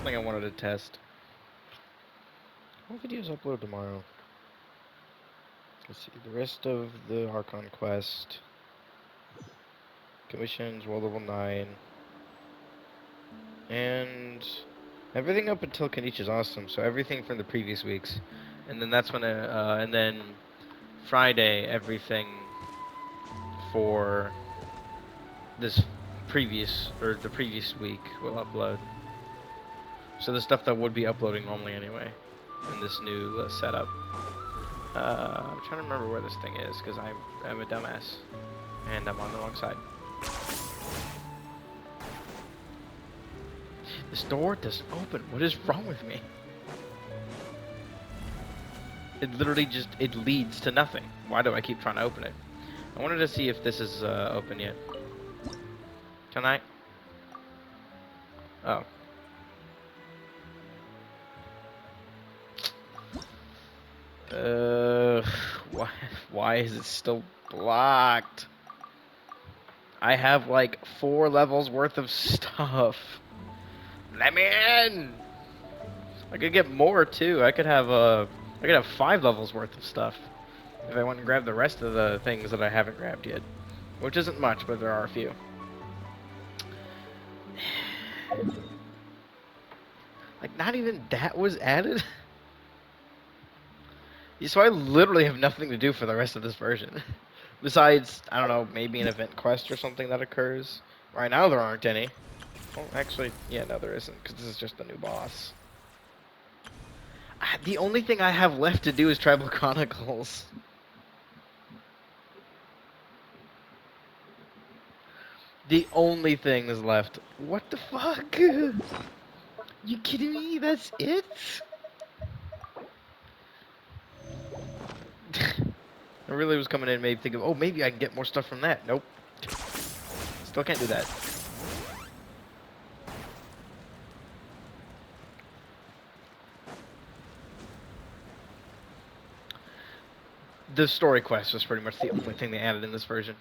something I wanted to test. What videos upload tomorrow? Let's see. The rest of the Archon quest, commissions, world level 9, and everything up until Kanish is awesome. So everything from the previous weeks, and then that's when and then Friday everything for this previous or the previous week will upload. So the stuff that would be uploading normally anyway, in this new setup. I'm trying to remember where this thing is because I'm a dumbass and I'm on the wrong side. This door doesn't open. What is wrong with me? It literally just, it leads to nothing. Why do I keep trying to open it? I wanted to see if this is open yet. Can I? Oh. Why, why is it still blocked? I have like 4 levels worth of stuff. Let me in! I could get more too. I could have 5 levels worth of stuff if I went and grabbed the rest of the things that I haven't grabbed yet, which isn't much, but there are a few. Like, not even that was added? So I literally have nothing to do for the rest of this version. Besides, I don't know, maybe an event quest or something that occurs. Right now there aren't any. Well, actually, yeah, no there isn't, because this is just the new boss. The only thing I have left to do is Tribal Chronicles. The only thing that's left. What the fuck? You kidding me? That's it? I really was coming in and maybe thinking, oh, maybe I can get more stuff from that. Nope. Still can't do that. The story quest was pretty much the only thing they added in this version.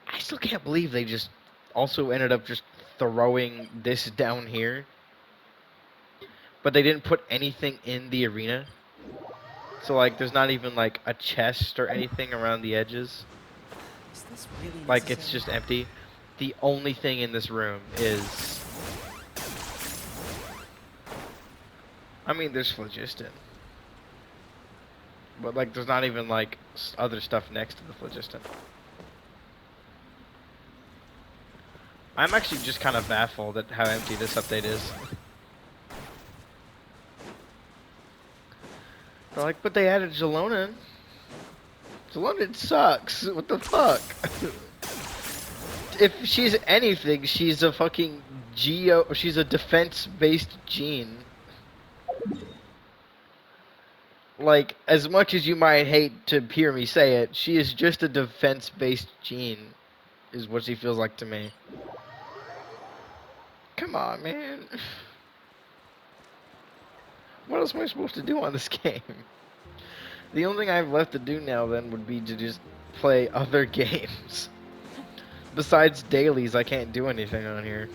I still can't believe they just also ended up just throwing this down here. But they didn't put anything in the arena. So, like, there's not even, like, a chest or anything around the edges. Is this really necessary? Like, it's just empty. The only thing in this room is... I mean, there's phlogiston. But, like, there's not even, like, other stuff next to the phlogiston. I'm actually just kind of baffled at how empty this update is. They're like, but they added Jalonin. Jalonin sucks. What the fuck? If she's anything, she's a fucking she's a defense-based gene. Like, as much as you might hate to hear me say it, she is just a defense-based gene, is what she feels like to me. Come on, man. What else am I supposed to do on this game? The only thing I have left to do now, then, would be to just play other games. Besides dailies, I can't do anything on here.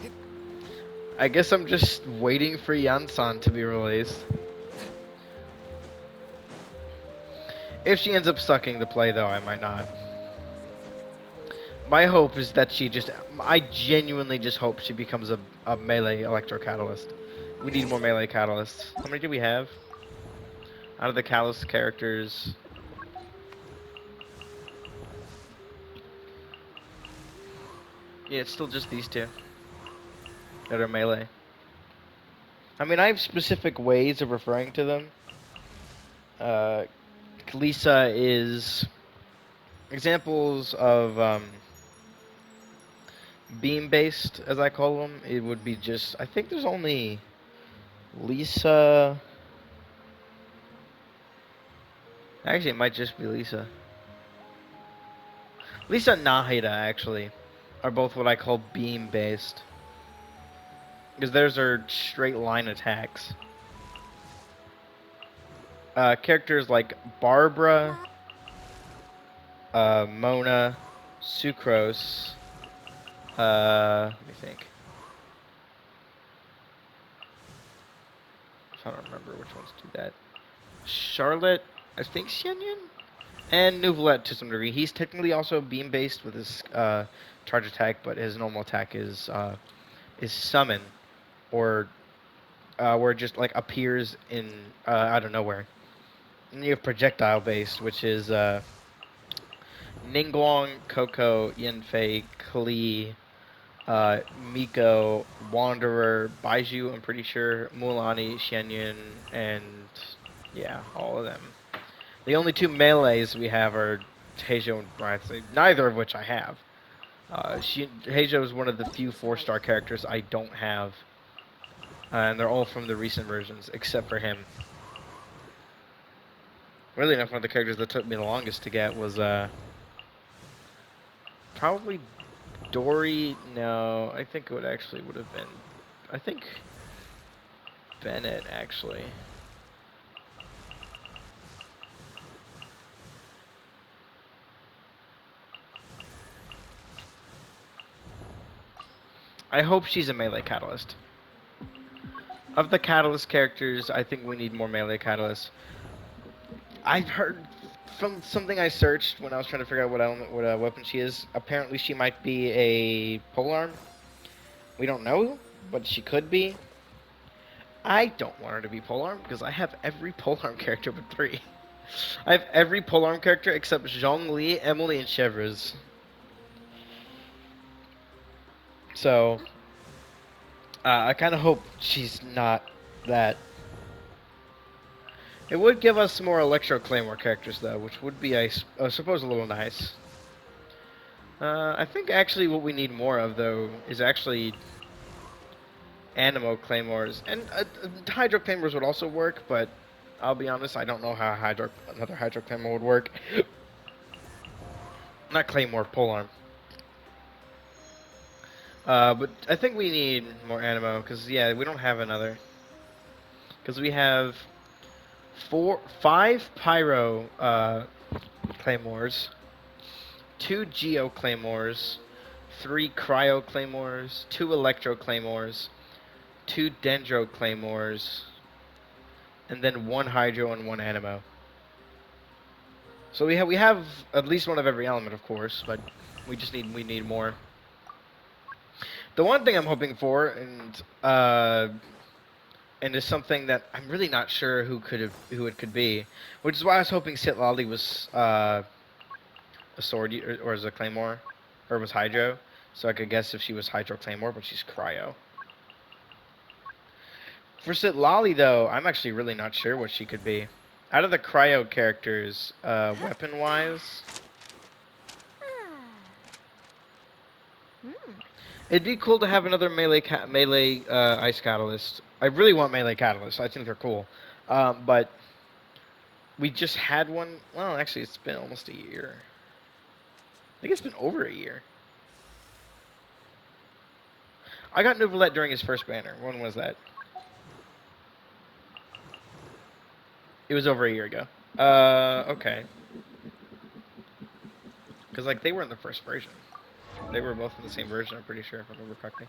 I guess I'm just waiting for Yansan to be released. If she ends up sucking the play, though, I might not. My hope is that she just... I genuinely just hope she becomes a melee electro catalyst. We need more melee catalysts. How many do we have? Out of the catalyst characters... Yeah, it's still just these two that are melee. I mean, I have specific ways of referring to them. Lisa is... Examples of beam-based, as I call them, it would be just... I think there's only Lisa... Actually, it might just be Lisa. Lisa and Nahida, actually, are both what I call beam-based. Because theirs are straight-line attacks. Characters like Barbara, Mona, Sucrose, let me think. I don't remember which ones do that. Charlotte, I think Xianyan, and Nouvelette to some degree. He's technically also beam based with his charge attack, but his normal attack is summon, or where it just like appears in out of nowhere. And you have projectile based, which is Ningguang, Coco, Yanfei, Klee, Miko, Wanderer, Baiju, I'm pretty sure, Mulan, Xianyun, and yeah, all of them. The only two melees we have are Heijo and Wraith, neither of which I have. Heijo is one of the few 4-star characters I don't have, and they're all from the recent versions, except for him. Really enough, one of the characters that took me the longest to get was probably Dory. No, I think it would have been. I think Bennett actually. I hope she's a melee catalyst. Of the catalyst characters, I think we need more melee catalysts. I've heard from something I searched when I was trying to figure out what weapon she is. Apparently, she might be a polearm. We don't know, but she could be. I don't want her to be polearm because I have every polearm character but 3. I have every polearm character except Zhongli, Emily, and Chevreuse. So, I kind of hope she's not that. It would give us more Electro Claymore characters, though, which would be, I suppose, a little nice. I think actually what we need more of, though, is actually Animo Claymores. And Hydro Claymores would also work, but I'll be honest, I don't know how another Hydro Claymore would work. Not Claymore, Polearm. But I think we need more Animo, because, yeah, we don't have another. Because we have 5 Pyro Claymores, 2 Geo Claymores, 3 Cryo Claymores, 2 Electro Claymores, 2 Dendro Claymores, and then 1 Hydro and 1 Animo. So we have at least one of every element, of course, but we need more. The one thing I'm hoping for, and is something that I'm really not sure who it could be, which is why I was hoping Sitlali was a sword or as a claymore, or was Hydro, so I could guess if she was Hydro Claymore, but she's Cryo. For Sitlali though, I'm actually really not sure what she could be. Out of the Cryo characters, weapon wise, it'd be cool to have another melee ice catalyst. I really want melee catalysts. I think they're cool, but we just had one. Well, actually, it's been almost a year. I think it's been over a year. I got Nouvelette during his first banner. When was that? It was over a year ago. Okay. Because, like, they were in the first version. They were both in the same version, I'm pretty sure, if I remember correctly.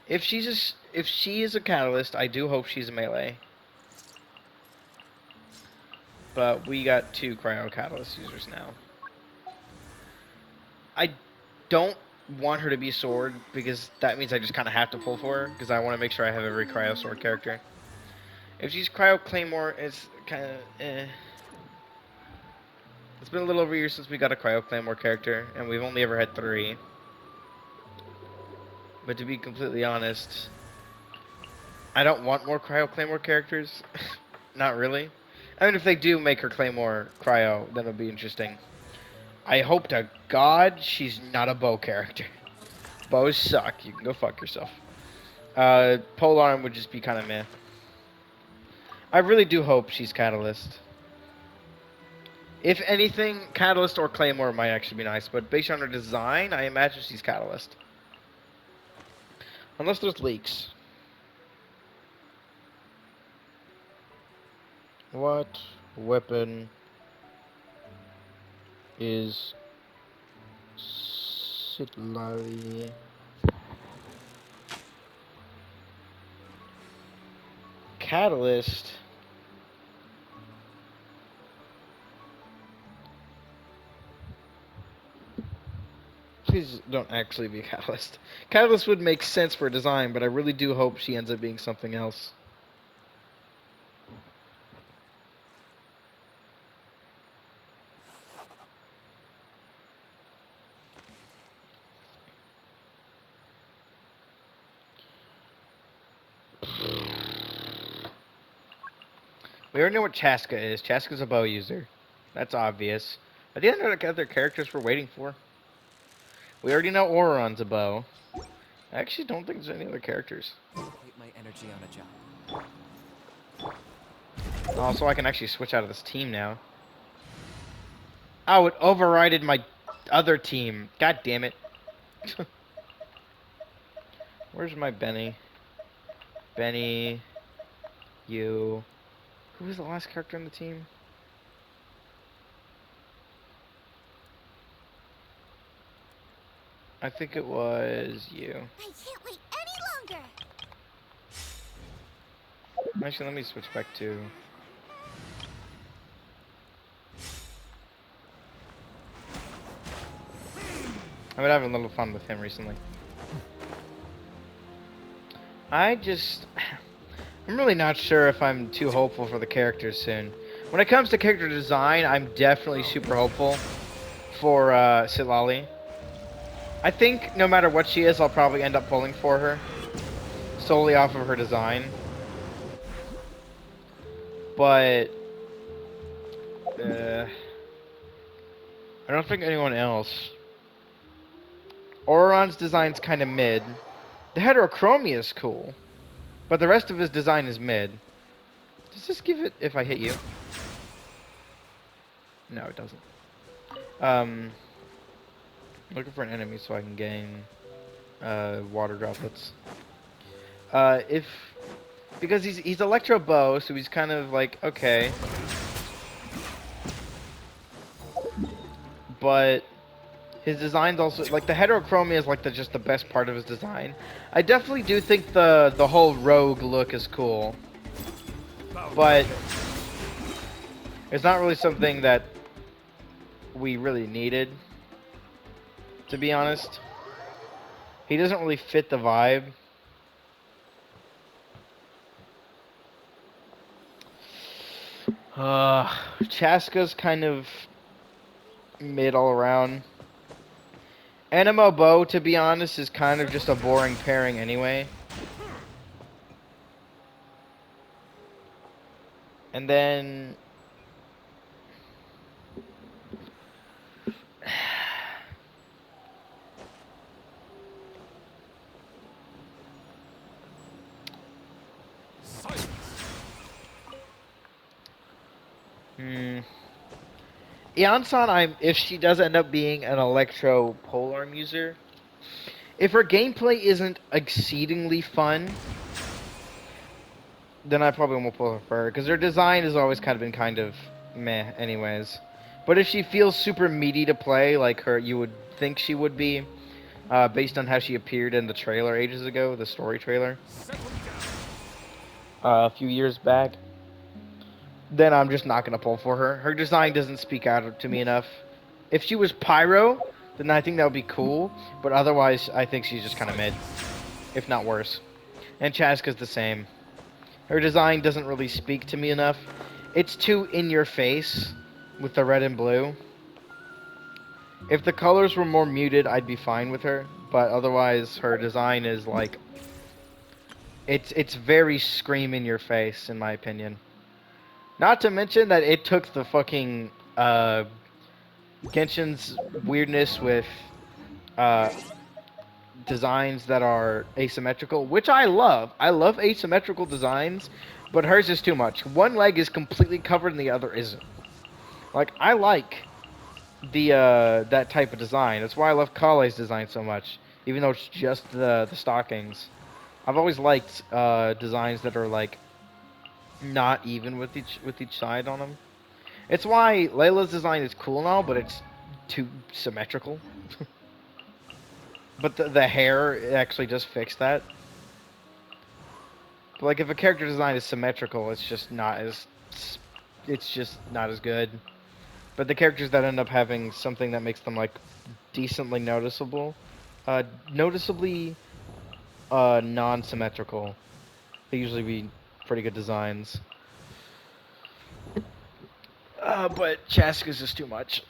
If she is a catalyst, I do hope she's a melee. But we got 2 cryo catalyst users now. I don't want her to be sword because that means I just kind of have to pull for her because I want to make sure I have every cryo sword character. If she's cryo claymore, it's kind of It's been a little over a year since we got a cryo claymore character, and we've only ever had 3. But to be completely honest, I don't want more cryo claymore characters. Not really. I mean, if they do make her claymore cryo, then it'll be interesting. I hope to God she's not a bow character. Bows suck. You can go fuck yourself. Polearm would just be kind of meh. I really do hope she's Catalyst. If anything, Catalyst or Claymore might actually be nice, but based on her design, I imagine she's Catalyst. Unless there's leaks. What weapon is Sitlari? Catalyst. Please don't actually be a Catalyst. Catalyst would make sense for a design, but I really do hope she ends up being something else. We already know what Chaska is. Chaska's a bow user. That's obvious. Are the other characters we're waiting for? We already know Auron's a bow. I actually don't think there's any other characters. Dissipate my energy on a job. Also, I can actually switch out of this team now. Oh, it overrided my other team. God damn it. Where's my Benny? Benny. You. Who was the last character on the team? I think it was you. I can't wait any longer. Actually, let me switch back to... I've been having a little fun with him recently. I'm really not sure if I'm too hopeful for the characters soon. When it comes to character design, I'm definitely super hopeful for Silali. I think no matter what she is, I'll probably end up pulling for her. Solely off of her design. But... I don't think anyone else. Auron's design's kind of mid. The heterochromia is cool. But the rest of his design is mid. Does this give it if I hit you? No, it doesn't. Looking for an enemy so I can gain water droplets. Because he's electro bow, so he's kind of like okay. But his design's also like the heterochromia is like just the best part of his design. I definitely do think the whole rogue look is cool. But it's not really something that we really needed, to be honest. He doesn't really fit the vibe. Chaska's kind of mid all around. Animo Bow, to be honest, is kind of just a boring pairing anyway. And then... Eonsan, if she does end up being an electro polearm user, if her gameplay isn't exceedingly fun, then I probably won't pull her for her, because her design has always kind of been kind of meh anyways. But if she feels super meaty to play, like you would think she would be, based on how she appeared in the trailer ages ago, the story trailer, a few years back, then I'm just not going to pull for her. Her design doesn't speak out to me enough. If she was Pyro, then I think that would be cool, but otherwise, I think she's just kind of mid, if not worse. And Chaska's the same. Her design doesn't really speak to me enough. It's too in your face with the red and blue. If the colors were more muted, I'd be fine with her, but otherwise her design is like it's very scream in your face in my opinion. Not to mention that it took the fucking Genshin's weirdness with designs that are asymmetrical, which I love. I love asymmetrical designs, but hers is too much. One leg is completely covered and the other isn't. Like, I like the that type of design. That's why I love Kale's design so much, even though it's just the stockings. I've always liked designs that are like not even with each side on them. It's why Layla's design is cool now, but it's too symmetrical. But the hair actually just fixed that. But like if a character design is symmetrical, it's just not as good. But the characters that end up having something that makes them like decently noticeable, uh, noticeably non-symmetrical, they usually be pretty good designs. But Chaska's just too much.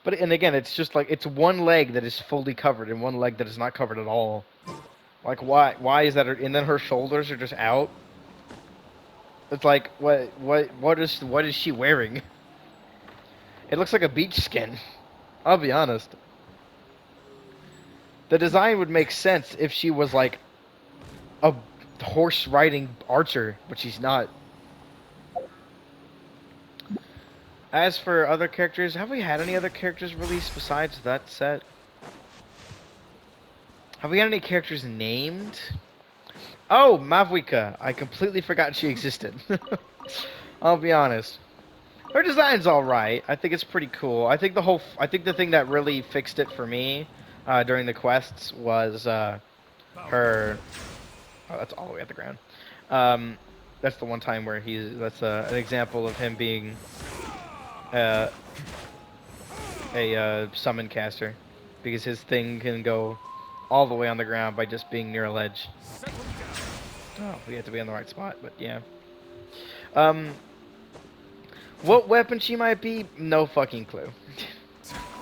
But and again, it's just like it's one leg that is fully covered and one leg that is not covered at all. Like why? Why is that? And then her shoulders are just out. It's like what is she wearing? It looks like a beach skin. I'll be honest. The design would make sense if she was like a horse riding archer, but she's not. As for other characters, have we had any other characters released besides that set? Have we had any characters named? Oh, Mavwika. I completely forgot she existed. I'll be honest. Her design's all right. I think it's pretty cool. I think the thing that really fixed it for me during the quests was her. Oh, that's all the way at the ground. Um, that's the one time where that's an example of him being uh, a summon caster, because his thing can go all the way on the ground by just being near a ledge. Oh, we have to be in the right spot, but yeah. What weapon she might be? No fucking clue.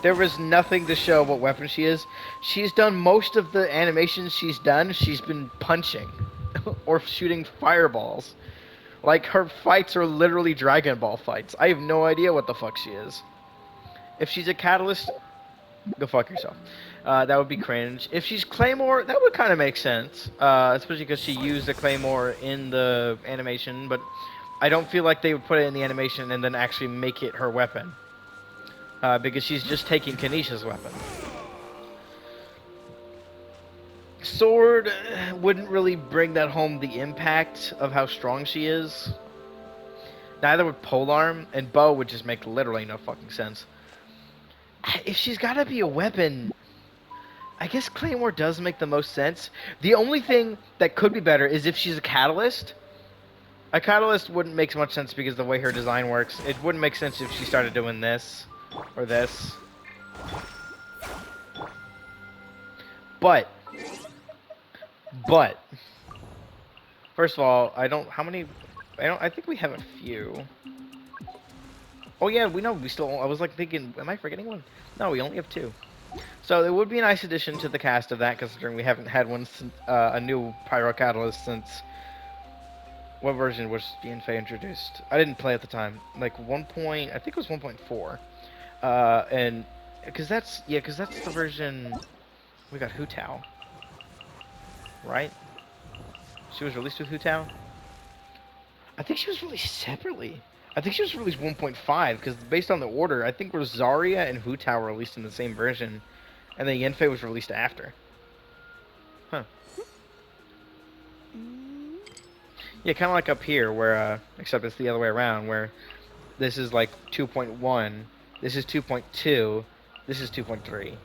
There was nothing to show what weapon she is. She's done most of the animations she's done. She's been punching or shooting fireballs. Like, her fights are literally Dragon Ball fights. I have no idea what the fuck she is. If she's a catalyst, go fuck yourself. That would be cringe. If she's Claymore, that would kind of make sense. Especially because she used the Claymore in the animation, but I don't feel like they would put it in the animation and then actually make it her weapon. Because she's just taking Kanisha's weapon. Sword wouldn't really bring that home the impact of how strong she is. Neither would Polearm, and Bow would just make literally no fucking sense. If she's gotta be a weapon, I guess Claymore does make the most sense. The only thing that could be better is if she's a catalyst. A catalyst wouldn't make much sense because of the way her design works. It wouldn't make sense if she started doing this or this. But first of all, I think we have a few. Oh yeah, I was like thinking, am I forgetting one? No, we only have two. So it would be a nice addition to the cast of that, considering we haven't had one since, a new Pyro Catalyst since... What version was Yenfei introduced? I didn't play at the time. Like I think it was 1.4. And because that's the version we got Hu Tao, right? She was released with Hu Tao. I think she was released separately. I think she was released 1.5 because based on the order, I think Rosaria and Hu Tao were released in the same version, and then Yenfei was released after. Huh. Yeah, kind of like up here, where except it's the other way around, where this is like 2.1, this is 2.2, this is 2.3.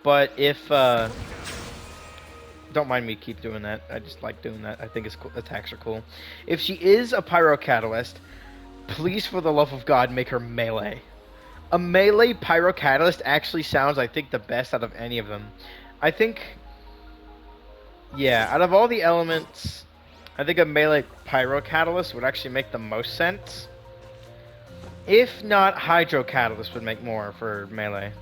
But if don't mind me keep doing that. I just like doing that. I think it's cool. Attacks are cool. If she is a Pyro Catalyst, please, for the love of God, make her melee. A melee Pyro Catalyst actually sounds, I think, the best out of any of them. I think... Yeah, out of all the elements, I think a melee Pyro Catalyst would actually make the most sense. If not, Hydro Catalyst would make more for melee.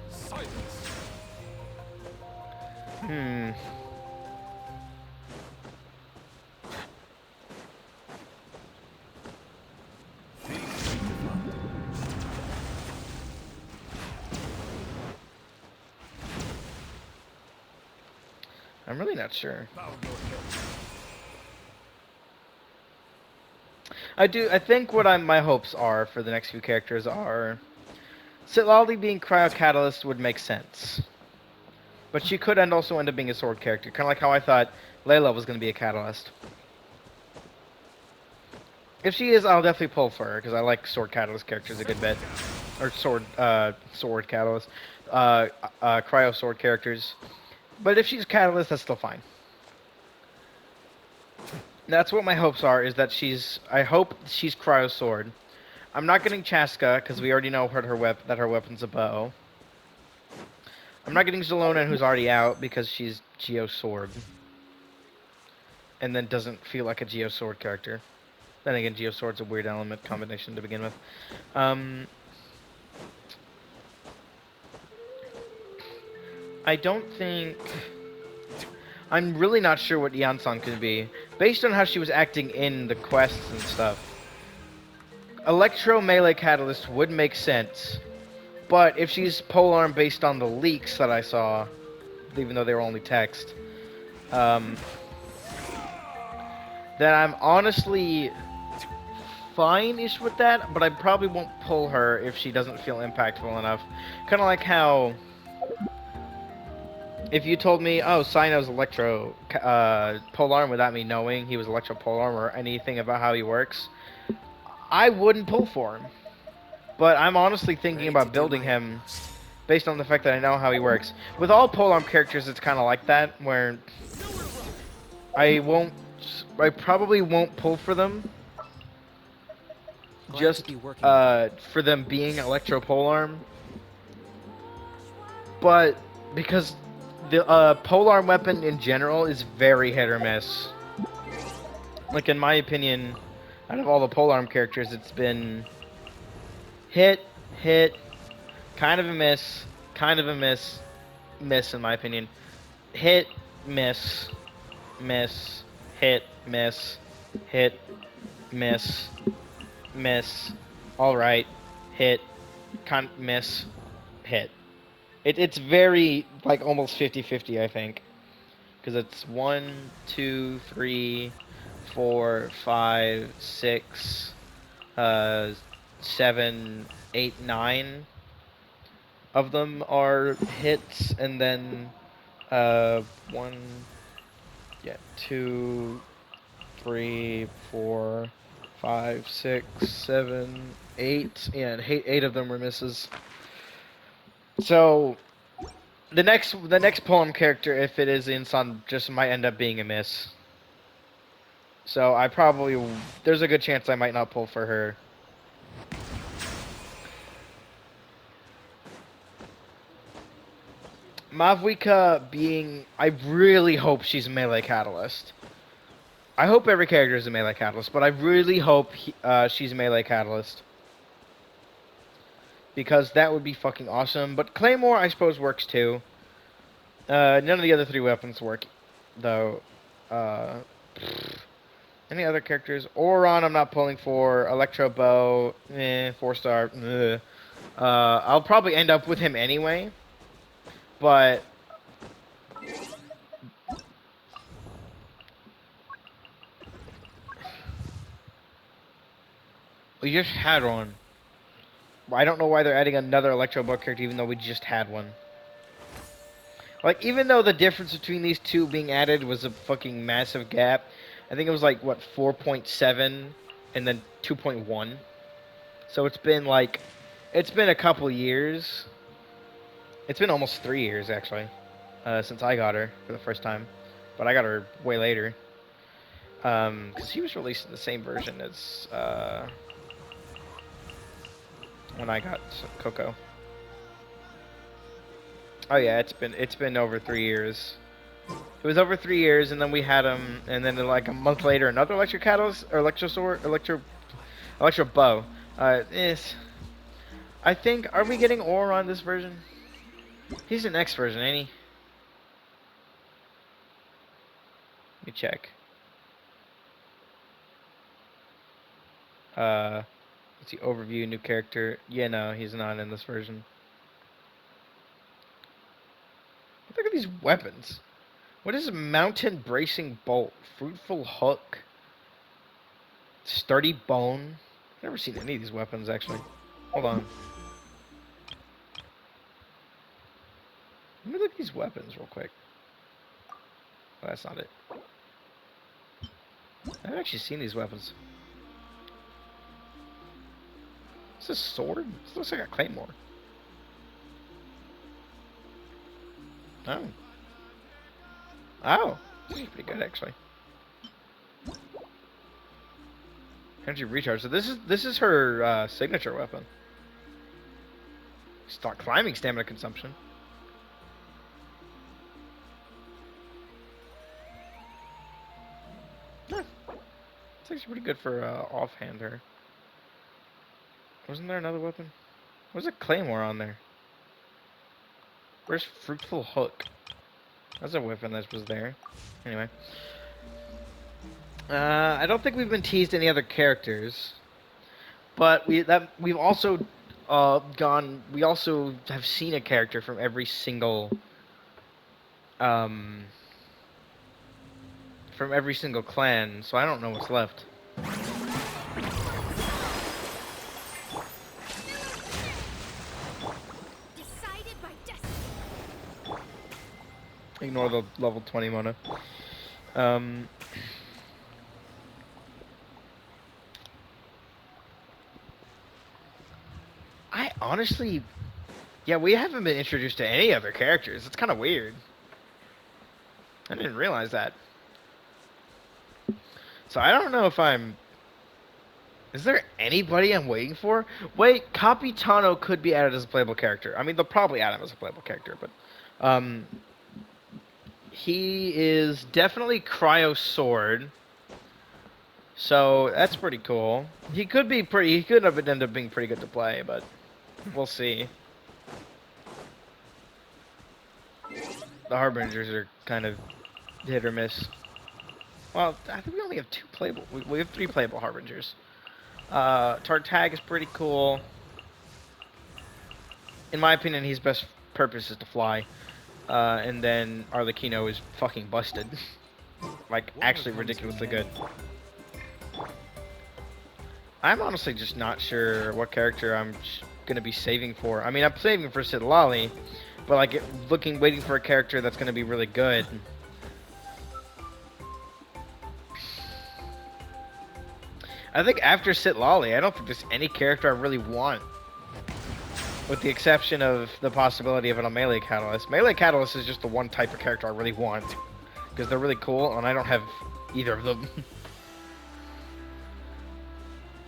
I'm really not sure. I think what my hopes are for the next few characters are... Sitlali being Cryo Catalyst would make sense. But she could also end up being a sword character. Kind of like how I thought Layla was going to be a Catalyst. If she is, I'll definitely pull for her, because I like sword Catalyst characters a good bit. Or sword Catalyst. Cryo sword characters. But if she's Catalyst, that's still fine. That's what my hopes are. Is that I hope she's Cryo Sword. I'm not getting Chaska because we already know that her weapon's a bow. I'm not getting Zelona, who's already out because she's Geo Sword, and then doesn't feel like a Geo Sword character. Then again, Geo Sword's a weird element combination to begin with. I don't think. I'm really not sure what Yansan could be. Based on how she was acting in the quests and stuff, Electro Melee Catalyst would make sense. But if she's polearm based on the leaks that I saw, even though they were only text, then I'm honestly fine-ish with that, but I probably won't pull her if she doesn't feel impactful enough. Kind of like how if you told me, oh, Cyno's Electro Polearm without me knowing he was Electro Polearm or anything about how he works, I wouldn't pull for him. But I'm honestly thinking Ready to about do building my him utmost. based on the fact that I know how he works. With all polearm characters, it's kind of like that, where I won't, I probably won't pull for them, Glad to just be working with you. for them being electro polearm, but because the polearm weapon in general is very hit or miss. Like in my opinion, out of all the polearm characters, it's been hit, hit, kind of a miss, kind of a miss, miss in my opinion. Hit, miss, miss, hit, miss, hit, miss, miss, alright, hit, miss, hit. It's very, like, almost 50-50, I think. Because it's 1, 2, 3, 4, 5, 6, 7, 8, 9 of them are hits, and then, 1, yeah, 2, 3, 4, 5, 6, 7, 8. Yeah, and 8 of them were misses. So the next poem character, if it is Insan, just might end up being a miss. So I probably there's a good chance I might not pull for her. Mavwika being, I really hope she's melee catalyst. I hope every character is a melee catalyst, but I really hope she's melee catalyst. Because that would be fucking awesome. But Claymore, I suppose, works too. None of the other 3 weapons work, though. Uh, any other characters? Oron, I'm not pulling for. Electro Bow, 4-star. I'll probably end up with him anyway. But we just had one. I don't know why they're adding another Electro Bow character, even though we just had one. Like, even though the difference between these two being added was a fucking massive gap, I think it was like, what, 4.7 and then 2.1. So it's been a couple years. It's been almost 3 years, actually, since I got her for the first time. But I got her way later. Because she was released in the same version as, when I got Coco. Oh yeah, it's been over 3 years. It was over 3 years, and then we had him, and then like a month later, another Electro Catalyst, or Electro Sword, Electro Bow. Is I think, are we getting Ore on this version? He's the next version, ain't he? Let me check. Let's see, overview, new character. Yeah, no, he's not in this version. Look at these weapons. What is a mountain bracing bolt? Fruitful hook? Sturdy bone? I've never seen any of these weapons, actually. Hold on. Let me look at these weapons real quick. Oh, that's not it. I've actually seen these weapons. Is this a sword? This looks like a claymore. Oh. Oh. This is pretty good, actually. Energy recharge. So this is her signature weapon. Start climbing stamina consumption. Huh. It's actually pretty good for offhander. Wasn't there another weapon? Was a claymore on there? Where's fruitful hook? That's a weapon that was there. Anyway. I don't think we've been teased any other characters, but we've also we also have seen a character from every single um clan, so I don't know what's left. Decided by destiny. Ignore the level 20 mana. I honestly, yeah, we haven't been introduced to any other characters. It's kind of weird. I didn't realize that. So I don't know if I'm... Is there anybody I'm waiting for? Wait, Capitano could be added as a playable character. I mean, they'll probably add him as a playable character, but... he is definitely Cryo Sword. So that's pretty cool. He could be pretty... He could have ended up being pretty good to play, but... We'll see. The Harbingers are kind of hit or miss. Well, I think we only have 2 playable... We have 3 playable Harbingers. Tartag is pretty cool. In my opinion, his best purpose is to fly. And then Arlecchino is fucking busted. Like, actually ridiculously good. I'm honestly just not sure what character I'm gonna be saving for. I mean, I'm saving for Citlali, but like, waiting for a character that's gonna be really good. I think after Citlali, I don't think there's any character I really want. With the exception of the possibility of a Melee Catalyst. Melee Catalyst is just the one type of character I really want. Because they're really cool, and I don't have either of them.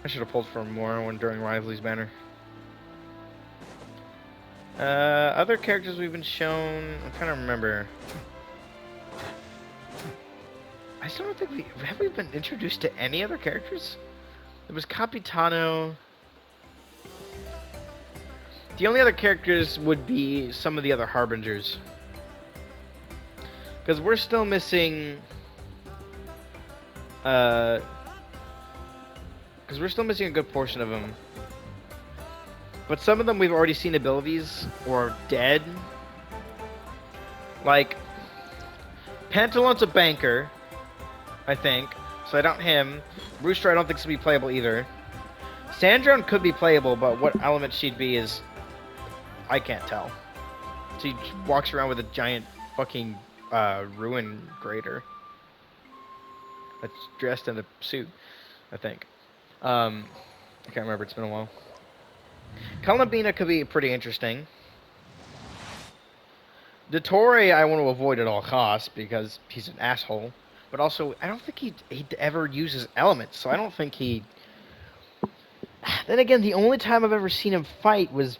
I should have pulled for more when during Rivalry's banner. Other characters we've been shown... I'm trying to remember. I still don't think have we been introduced to any other characters? There was Capitano. The only other characters would be some of the other Harbingers. Because we're still missing... Because we're still missing a good portion of them. But some of them we've already seen abilities or dead. Like... Pantalon's a banker, I think. So I don't him. Rooster I don't think should be playable either. Sandrone could be playable, but what element she'd be is... I can't tell. She walks around with a giant fucking ruin grater. That's dressed in a suit, I think. I can't remember, it's been a while. Columbina could be pretty interesting. Dottore I want to avoid at all costs because he's an asshole. But also, I don't think he'd ever uses elements, so I don't think he... Then again, the only time I've ever seen him fight was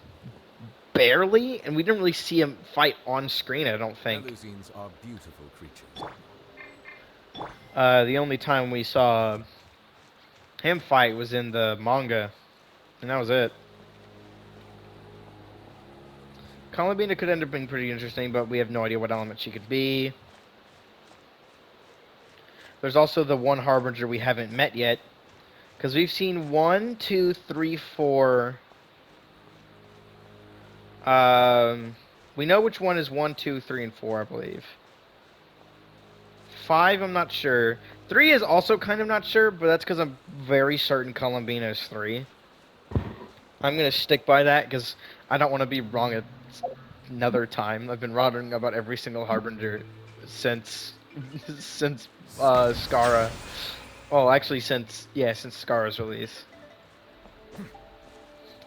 barely, and we didn't really see him fight on screen, I don't think. Melusines are beautiful creatures. The only time we saw him fight was in the manga, and that was it. Columbina could end up being pretty interesting, but we have no idea what element she could be. There's also the one Harbinger we haven't met yet, because we've seen 1, 2, 3, 4... we know which one is 1, 2, 3, and 4, I believe. 5, I'm not sure. 3 is also kind of not sure, but that's because I'm very certain Columbina is 3. I'm going to stick by that because I don't want to be wrong another time. I've been wrong about every single Harbinger since Skara. Well, actually since Skara's release.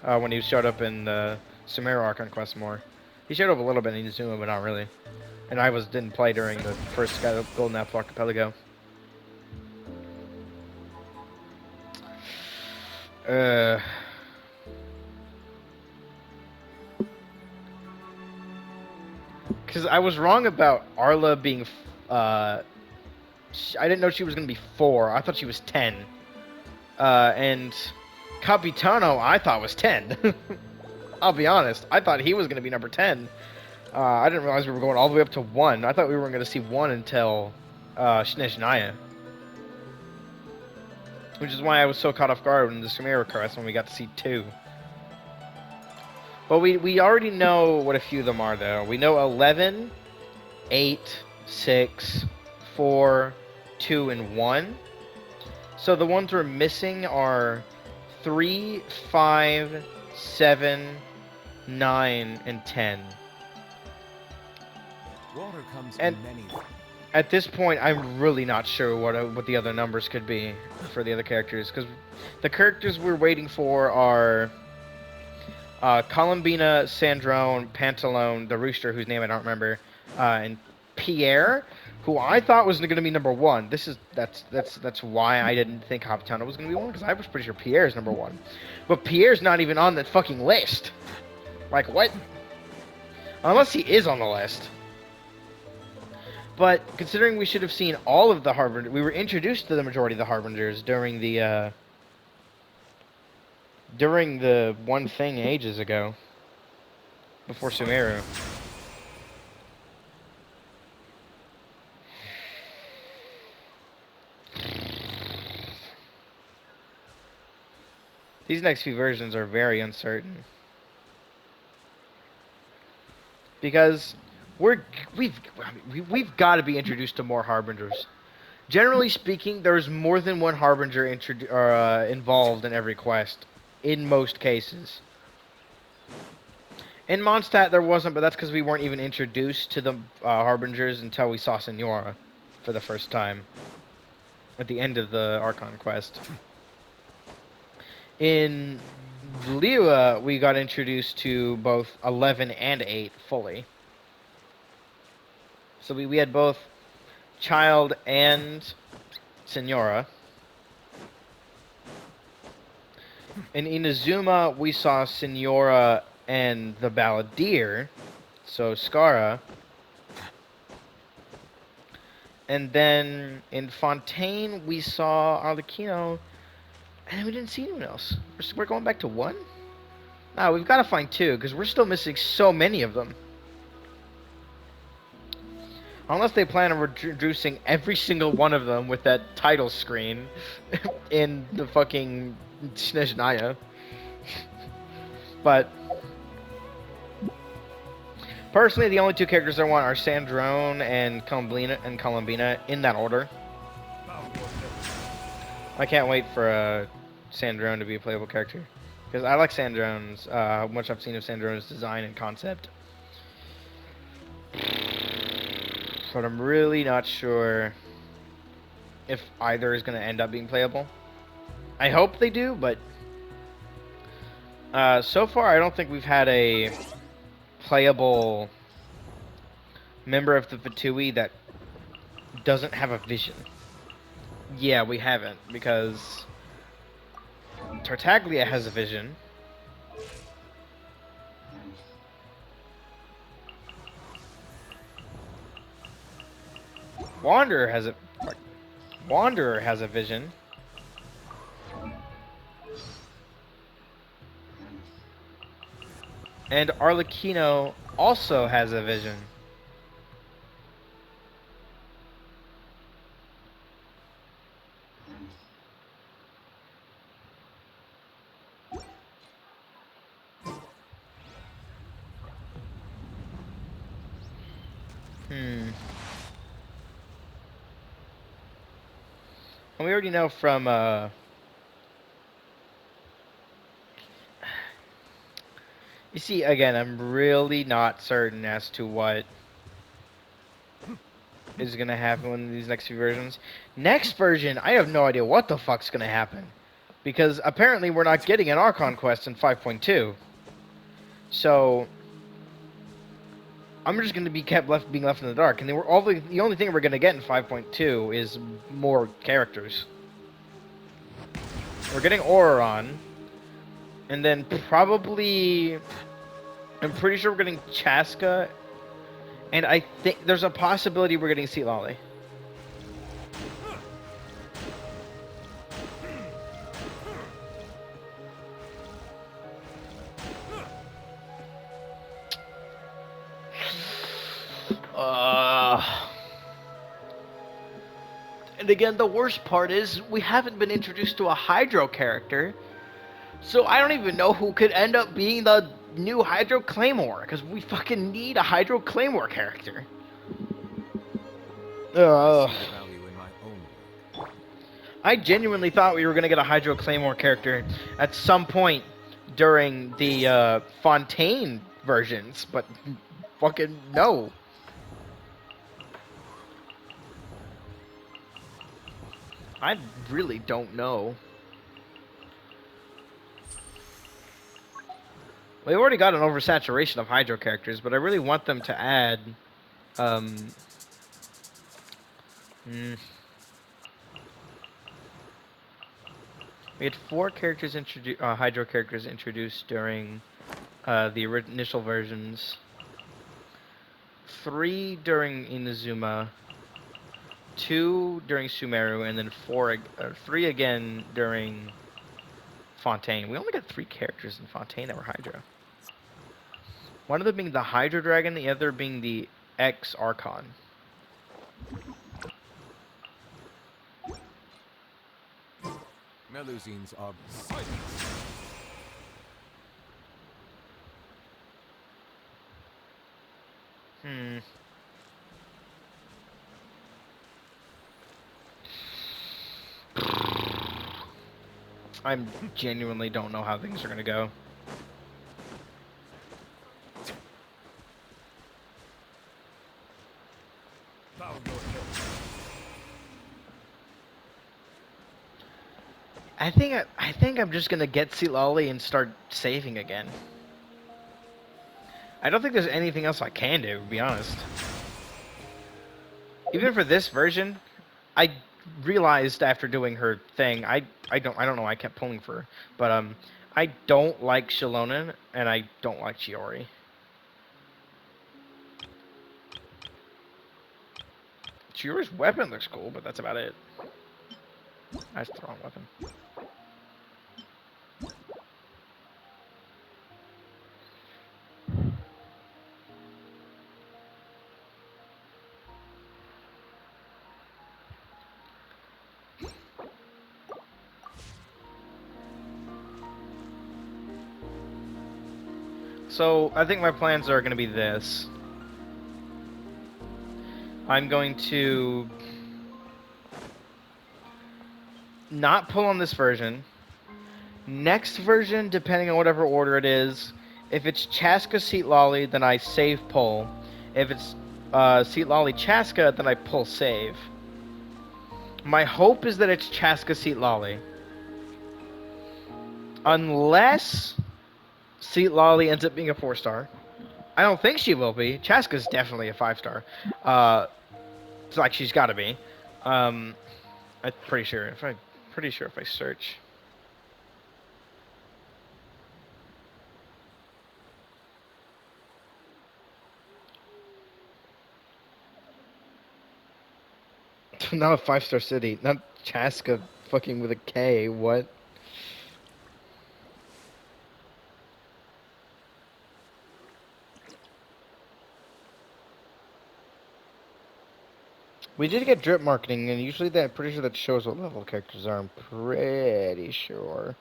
When he showed up in the Sumeru arc on Quest More. He showed up a little bit in Inazuma, but not really. And I didn't play during the first Golden Apple Archipelago. Uh, because I was wrong about Arla being, I didn't know she was gonna be 4. I thought she was 10. And Capitano, I thought was 10. I'll be honest, I thought he was gonna be number 10. I didn't realize we were going all the way up to 1. I thought we weren't gonna see 1 until Snežnaya. Which is why I was so caught off guard when the Sumeru Crest when we got to see 2. But we already know what a few of them are, though. We know 11, 8, 6, 4, 2, and 1. So the ones we're missing are 3, 5, 7, 9, and 10. Water comes And- in many. At this point, I'm really not sure what the other numbers could be for the other characters, because the characters we're waiting for are Columbina, Sandrone, Pantalone, the Rooster, whose name I don't remember, and Pierre, who I thought was going to be number 1. That's why I didn't think Capitano was going to be 1, because I was pretty sure Pierre's number 1, but Pierre's not even on that fucking list. Like what? Unless he is on the list. But considering we should have seen all of the Harbingers, we were introduced to the majority of the Harbingers during the one thing ages ago, before Sumeru. These next few versions are very uncertain. Because we've got to be introduced to more Harbingers. Generally speaking, there's more than one Harbinger involved in every quest, in most cases. In Mondstadt there wasn't, but that's because we weren't even introduced to the Harbingers until we saw Senora for the first time at the end of the Archon quest. In Liyue, we got introduced to both 11 and 8 fully. So we had both Child and Senora. In Inazuma, we saw Senora and the Balladeer, so Skara. And then in Fontaine, we saw Arlecchino, and we didn't see anyone else. We're going back to 1? No, we've got to find 2, because we're still missing so many of them. Unless they plan on reducing every single one of them with that title screen in the fucking Snežnaya. But personally, the only 2 characters I want are Sandrone and Columbina in that order. I can't wait for Sandrone to be a playable character, because I like Sandrone's, how much I've seen of Sandrone's design and concept. But I'm really not sure if either is going to end up being playable. I hope they do, but so far I don't think we've had a playable member of the Fatui that doesn't have a vision. Yeah, we haven't, because Tartaglia has a vision. Wanderer has a vision. And Arlecchino also has a vision. And we already know from you see, again, I'm really not certain as to what is gonna happen in these next few versions. Next version, I have no idea what the fuck's gonna happen, because apparently we're not getting an Archon quest in 5.2. So I'm just gonna be being left in the dark, and the only thing we're gonna get in 5.2 is more characters. We're getting Auroron, And then probably, I'm pretty sure we're getting Chaska, and I think there's a possibility we're getting Sea Lolly. And again, the worst part is we haven't been introduced to a Hydro character, so I don't even know who could end up being the new Hydro Claymore, because we fucking need a Hydro Claymore character. I see the value in my own work. I genuinely thought we were going to get a Hydro Claymore character at some point during the Fontaine versions, but fucking no. I really don't know. We already got an oversaturation of Hydro characters, but I really want them to add... Um, we had 4 characters Hydro characters introduced during the initial versions. 3 during Inazuma. 2 during Sumeru, and then 3 again during Fontaine. We only got 3 characters in Fontaine that were Hydro. One of them being the Hydro Dragon, the other being the X Archon. Melusines are silent. I genuinely don't know how things are gonna go. I think I'm just gonna get Sea Lolly and start saving again. I don't think there's anything else I can do, to be honest. Even for this version, I realized after doing her thing, I don't know why I kept pulling for her, but I don't like Shilonen and I don't like Chiori. Chiori's weapon looks cool, but that's about it. That's the wrong weapon. So, I think my plans are going to be this. I'm going to not pull on this version. Next version, depending on whatever order it is, if it's Chaska Seat Lolly, then I save pull. If it's Seat Lolly Chaska, then I pull save. My hope is that it's Chaska Seat Lolly. Unless Seat Lolly ends up being a 4-star. I don't think she will be. Chaska's definitely a 5-star. It's like she's got to be. I'm pretty sure. If I search. Not a 5-star city. Not Chaska fucking with a K. What? We did get drip marketing, and usually I'm pretty sure that shows what level characters are. I'm pretty sure.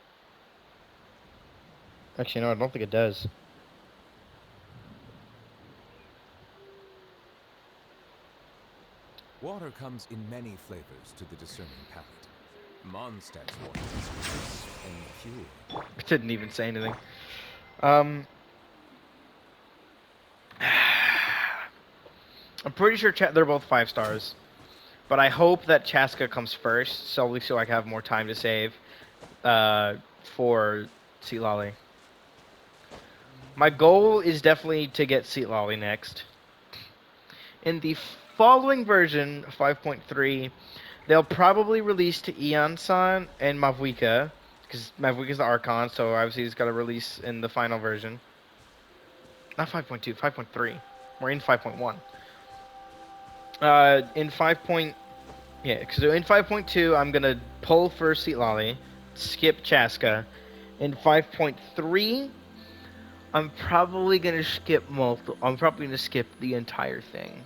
Actually, no, I don't think it does. Water comes in many flavors to the discerning palate. Mondstadt's water is crisp and pure. It didn't even say anything. I'm pretty sure they're both 5-stars. But I hope that Chaska comes first, solely so I can have more time to save for Seat Lolly. My goal is definitely to get Seat Lolly next. In the following version, 5.3, they'll probably release to Eon-san and Mavuika, because Maverick is the Archon, so obviously he's got to release in the final version. Not 5.2, 5.3. We're in 5.1. In 5. Yeah, so in 5.2, I'm gonna pull for Seat Lolly, skip Chaska. In 5.3, I'm probably gonna skip I'm probably gonna skip the entire thing.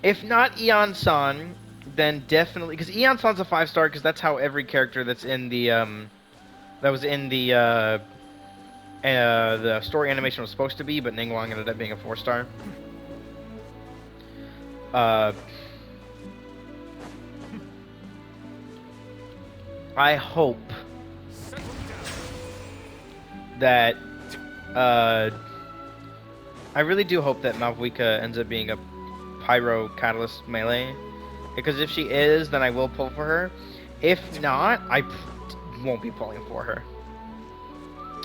If not Eon-san, then definitely because Eon-san's a 5-star because that's how every character that's in the that was in the story animation was supposed to be, but Ningguang ended up being a 4-star. I hope that I really do hope that Malvika ends up being a Pyro Catalyst melee. Because if she is, then I will pull for her. If not, I won't be pulling for her.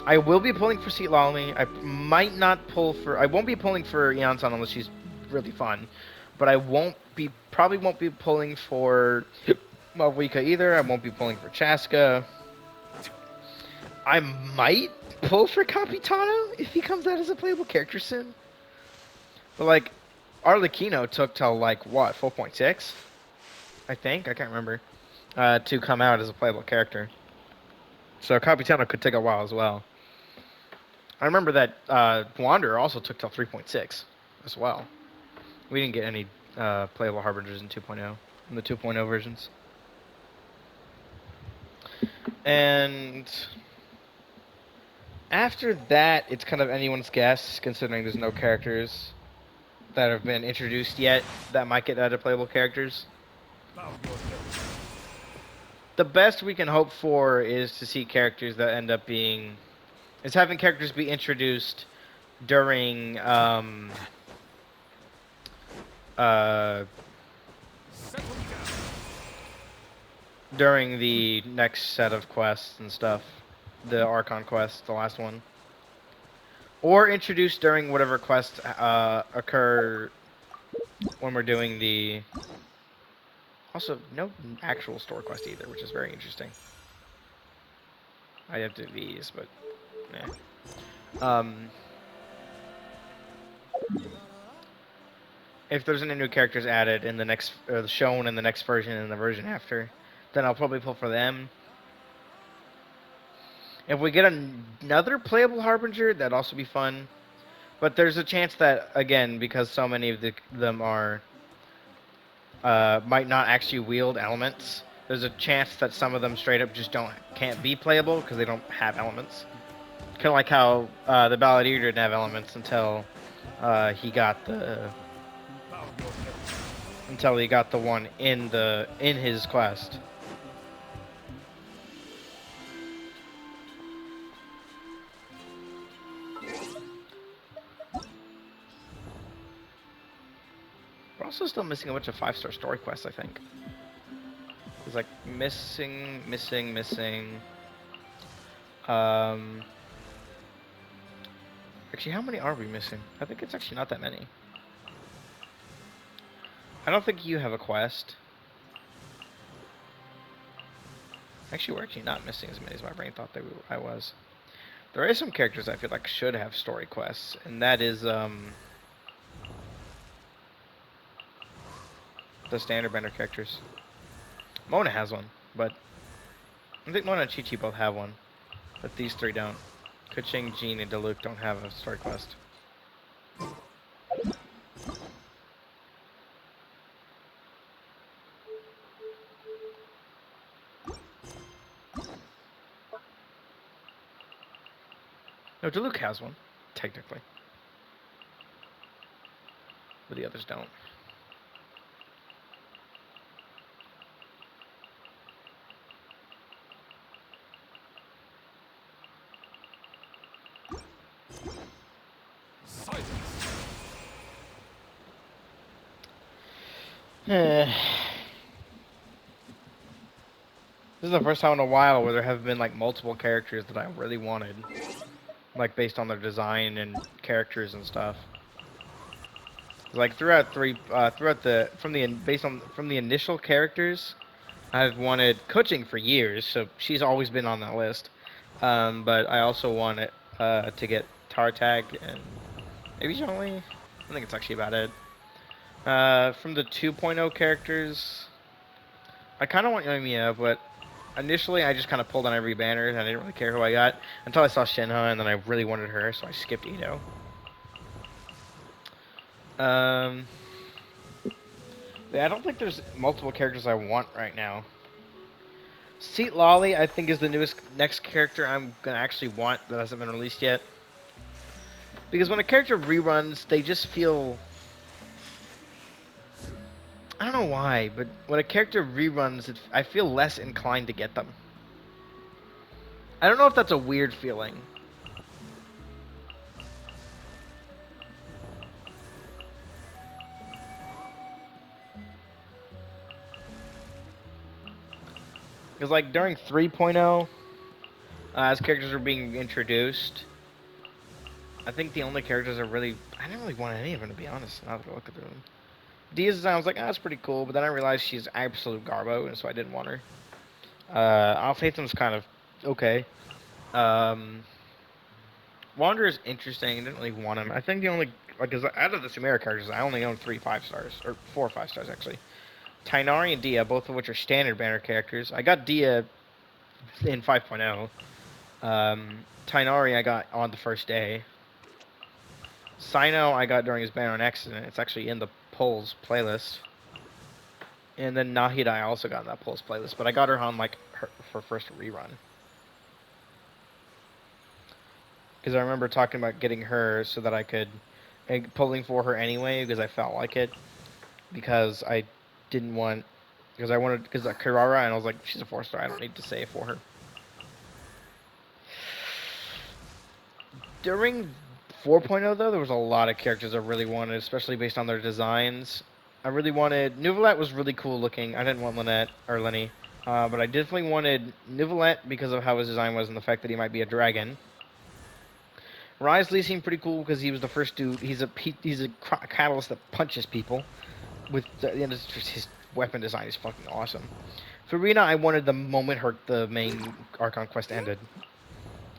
I will be pulling for Seat Lolly. I might not pull for... I won't be pulling for Eon-san unless she's really fun. But I probably won't be pulling for Malvika either. I won't be pulling for Chaska. I might pull for Capitano if he comes out as a playable character soon. But, like, Arlecchino took till, like, what, 4.6? I think? I can't remember. To come out as a playable character. So Capitano could take a while as well. I remember that Wanderer also took till 3.6 as well. We didn't get any playable Harbingers in 2.0, in the 2.0 versions. And after that, it's kind of anyone's guess, considering there's no characters that have been introduced yet that might get added playable characters. The best we can hope for is to see characters that end up being... is having characters be introduced during during the next set of quests and stuff. The Archon quest, the last one. Or introduced during whatever quests occur when we're doing the... Also, no actual store quest either, which is very interesting. I have to do these, but... yeah. If there's any new characters added in the next... shown in the next version and the version after, then I'll probably pull for them. If we get another playable Harbinger, that'd also be fun. But there's a chance that, again, because so many of them are... might not actually wield elements, there's a chance that some of them straight up just can't be playable because they don't have elements. Kind of like how the Balladeer didn't have elements until he got the one in his quest. We're also still missing a bunch of 5-star story quests, I think. It's like missing. Actually, how many are we missing? I think it's actually not that many. I don't think you have a quest. Actually, we're actually not missing as many as my brain thought I was. There are some characters I feel like should have story quests, and that is the standard banner characters. Mona has one, but I think Mona and Chi-Chi both have one, but these three don't. Kuching, Jean, and Diluc don't have a story quest. No, Diluc has one, technically. But the others don't. This is the first time in a while where there have been like multiple characters that I really wanted, like based on their design and characters and stuff. Like from the initial characters, I've wanted coaching for years, so she's always been on that list. But I also want it to get Tartag and maybe Zhongli. I think it's actually about it. From the 2.0 characters, I kind of want Yoimiya, but initially I just kind of pulled on every banner and I didn't really care who I got until I saw Shinha, and then I really wanted her, so I skipped Ito. Yeah, I don't think there's multiple characters I want right now. Seat Lolly, I think, is the next character I'm gonna actually want that hasn't been released yet. Because when a character reruns, they just feel, I don't know why, but when a character reruns, I feel less inclined to get them. I don't know if that's a weird feeling. Because like during 3.0, as characters were being introduced, I think the only characters I didn't really want any of them, to be honest. Now that I look at them, Dia's design was like, that's pretty cool, but then I realized she's absolute garbo, and so I didn't want her. Alphatham's kind of okay. Um, Wander is interesting. I didn't really want him. I think the only, like, cause out of the Sumeria characters, I only own 3 5-stars, or 4 5-stars actually. Tainari and Dia, both of which are standard banner characters. I got Dia in 5.0. Tainari I got on the first day. Sino I got during his banner on accident. It's actually in the polls playlist. And then Nahida I also got in that polls playlist, but I got her on like her first rerun. Because I remember talking about getting her so that I could, pulling for her anyway because I felt like it. Because I didn't want, because I wanted, because Kirara, and I was like, she's a 4-star, I don't need to save for her. During 4.0 though, there was a lot of characters I really wanted, especially based on their designs. I really wanted, Nuvolette was really cool looking. I didn't want Lynette, or Lenny. But I definitely wanted Nuvolette because of how his design was and the fact that he might be a dragon. Risley seemed pretty cool because he was the first dude. He's a catalyst that punches people. With his weapon design is fucking awesome. Farina, I wanted the moment the main Archon quest ended.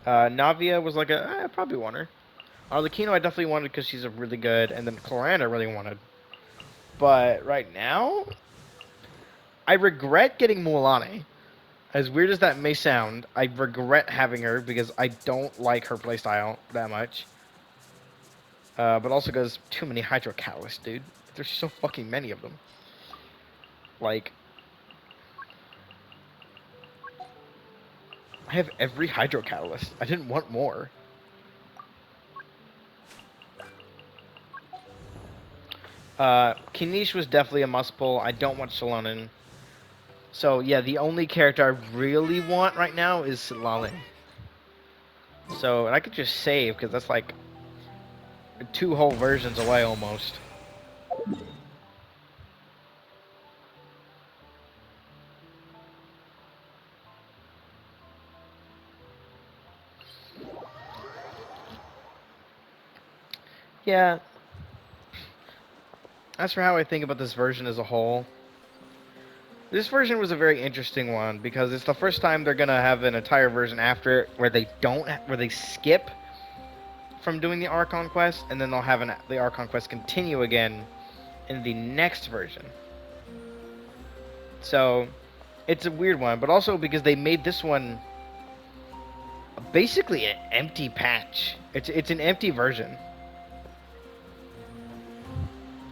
Navia was like I probably want her. Arlecchino I definitely wanted because she's a really good, and then Cloran I really wanted. But right now, I regret getting Mualani. As weird as that may sound, I regret having her because I don't like her playstyle that much. But also because too many Hydro Catalysts, dude. There's so fucking many of them. Like, I have every Hydro Catalyst. I didn't want more. Kinish was definitely a must pull. I don't want Shallonen. So, yeah, the only character I really want right now is Silalin. So, and I could just save, because that's like 2 whole versions away almost. Yeah. As for how I think about this version as a whole, this version was a very interesting one because it's the first time they're gonna have an entire version after it where they skip from doing the Archon quest, and then they'll have the Archon quest continue again in the next version. So it's a weird one, but also because they made this one basically an empty patch. It's an empty version.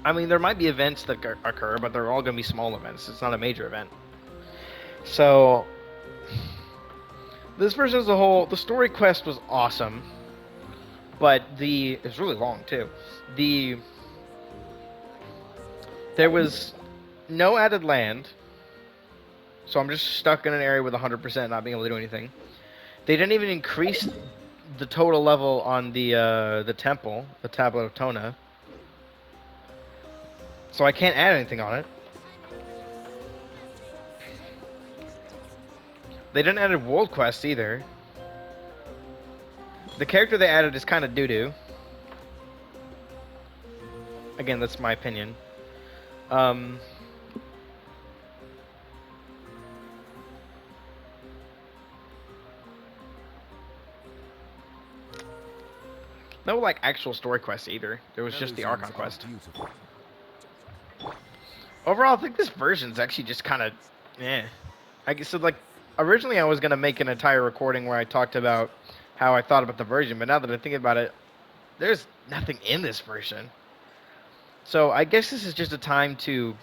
I mean, there might be events that occur, but they're all going to be small events. It's not a major event. So, this version as a whole, the story quest was awesome, but it's really long too. There was no added land, so I'm just stuck in an area with 100% not being able to do anything. They didn't even increase the total level on the temple, the Tablet of Tona. So I can't add anything on it. They didn't add world quests either. The character they added is kind of doo-doo. Again, that's my opinion. No, like, actual story quests either. There was just the Melusines Archon are quest. beautiful. Overall, I think this version's actually just kind of, eh. I guess, so, like, originally I was going to make an entire recording where I talked about how I thought about the version, but now that I think about it, there's nothing in this version. So I guess this is just a time to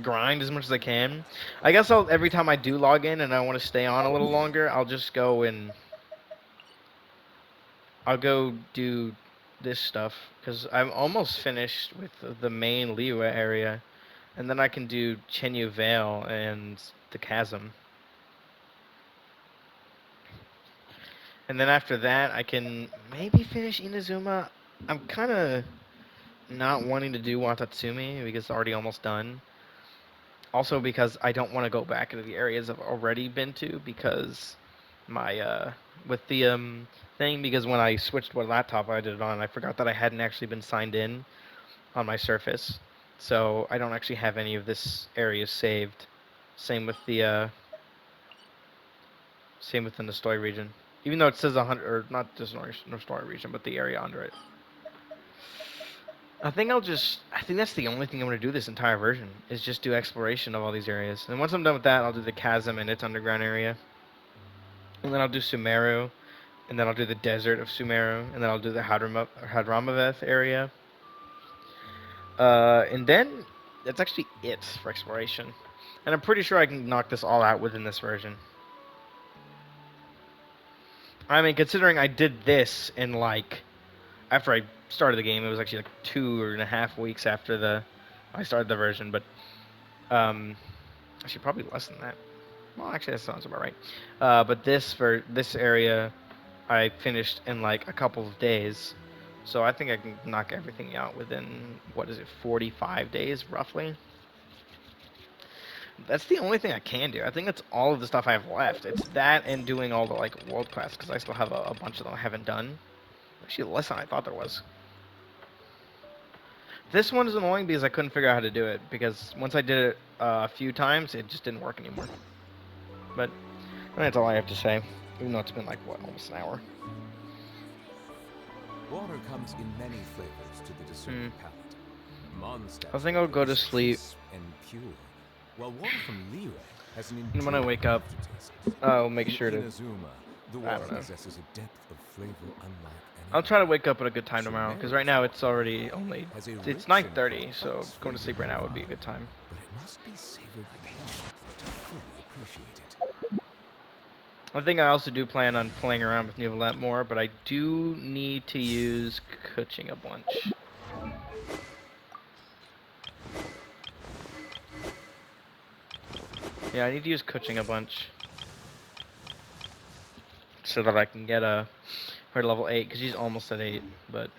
grind as much as I can. I guess every time I do log in and I want to stay on a little longer, I'll just go and I'll go do this stuff because I'm almost finished with the main Liyue area, and then I can do Chenyu Vale and the Chasm, and then after that I can maybe finish Inazuma. I'm kind of not wanting to do Watatsumi because it's already almost done. Also because I don't want to go back into the areas I've already been to because my with the thing, because when I switched what laptop I did it on, I forgot that I hadn't actually been signed in on my Surface, so I don't actually have any of this area saved. Same with the same within the story region, even though it says 100, or not the story region, but the area under it. I think that's the only thing I'm going to do this entire version, is just do exploration of all these areas. And once I'm done with that, I'll do the chasm and its underground area. And then I'll do Sumeru. And then I'll do the desert of Sumeru. And then I'll do the Hadramaveth area. And then that's actually it for exploration. And I'm pretty sure I can knock this all out within this version. I mean, considering I did this in like, after I started the game, it was actually like 2.5 weeks after I started the version, but actually probably less than that. Well, actually that sounds about right. But for this area, I finished in like a couple of days, so I think I can knock everything out within, what is it, 45 days roughly. That's the only thing I can do. I think that's all of the stuff I have left. It's that and doing all the like world quests, because I still have a bunch of them I haven't done. Actually, less than I thought there was. This one is annoying because I couldn't figure out how to do it, because once I did it a few times, it just didn't work anymore. But that's all I have to say, even though it's been like, what, almost an hour. Water comes in many flavors to the discerning palate. Mondstadt I think I'll go to is sleep. crisp and pure, while water from Liyue has an And when I wake up, aftertaste. I'll make In sure to, Inazuma, the I water don't know. possesses a depth of flavor unlike any I'll try to other. wake up at a good time tomorrow, because right now it's already only, Has a it's rich and 9:30, so complex going to sleep right now would be a good time. but it must be savored patiently to fully appreciate it. I think I also do plan on playing around with Neuvillette more, but I do need to use Kuching a bunch. Yeah, I need to use Kuching a bunch so that I can get her level 8, because she's almost at 8, but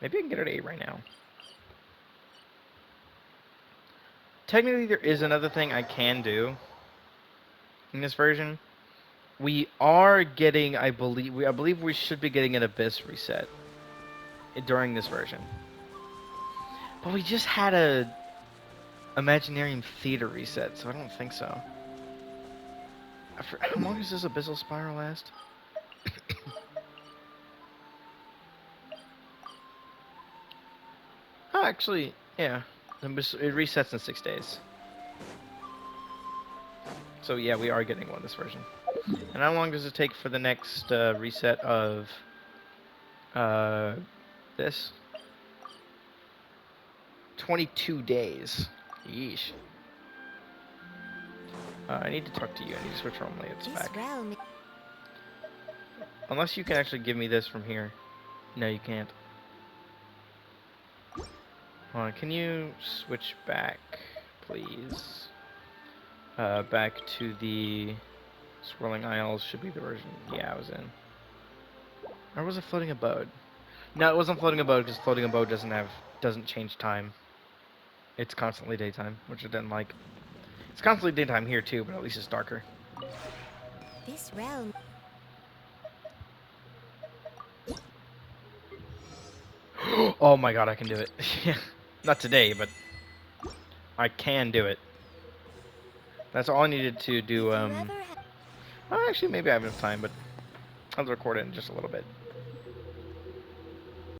maybe I can get her to 8 right now. Technically, there is another thing I can do in this version. We are getting, I believe we should be getting an Abyss reset during this version. But we just had a Imaginarium Theater reset, so I don't think so. How long does this Abyssal Spiral last? Oh, actually, yeah. It resets in 6 days. So yeah, we are getting one this version. And how long does it take for the next reset of this? 22 days. Yeesh. I need to talk to you. I need to switch Romley. It's back. Unless you can actually give me this from here. No, you can't. Hold on, can you switch back, please? Back to the Swirling Isles should be the version. Yeah, I was in. Or was it Floating Abode? No, it wasn't Floating Abode, because Floating Abode doesn't change time. It's constantly daytime, which I didn't like. It's constantly daytime here too, but at least it's darker. This realm. Oh my god, I can do it. Yeah. Not today, but I can do it. That's all I needed to If do. you ever ha- Actually, maybe I have enough time, but I'll record it in just a little bit.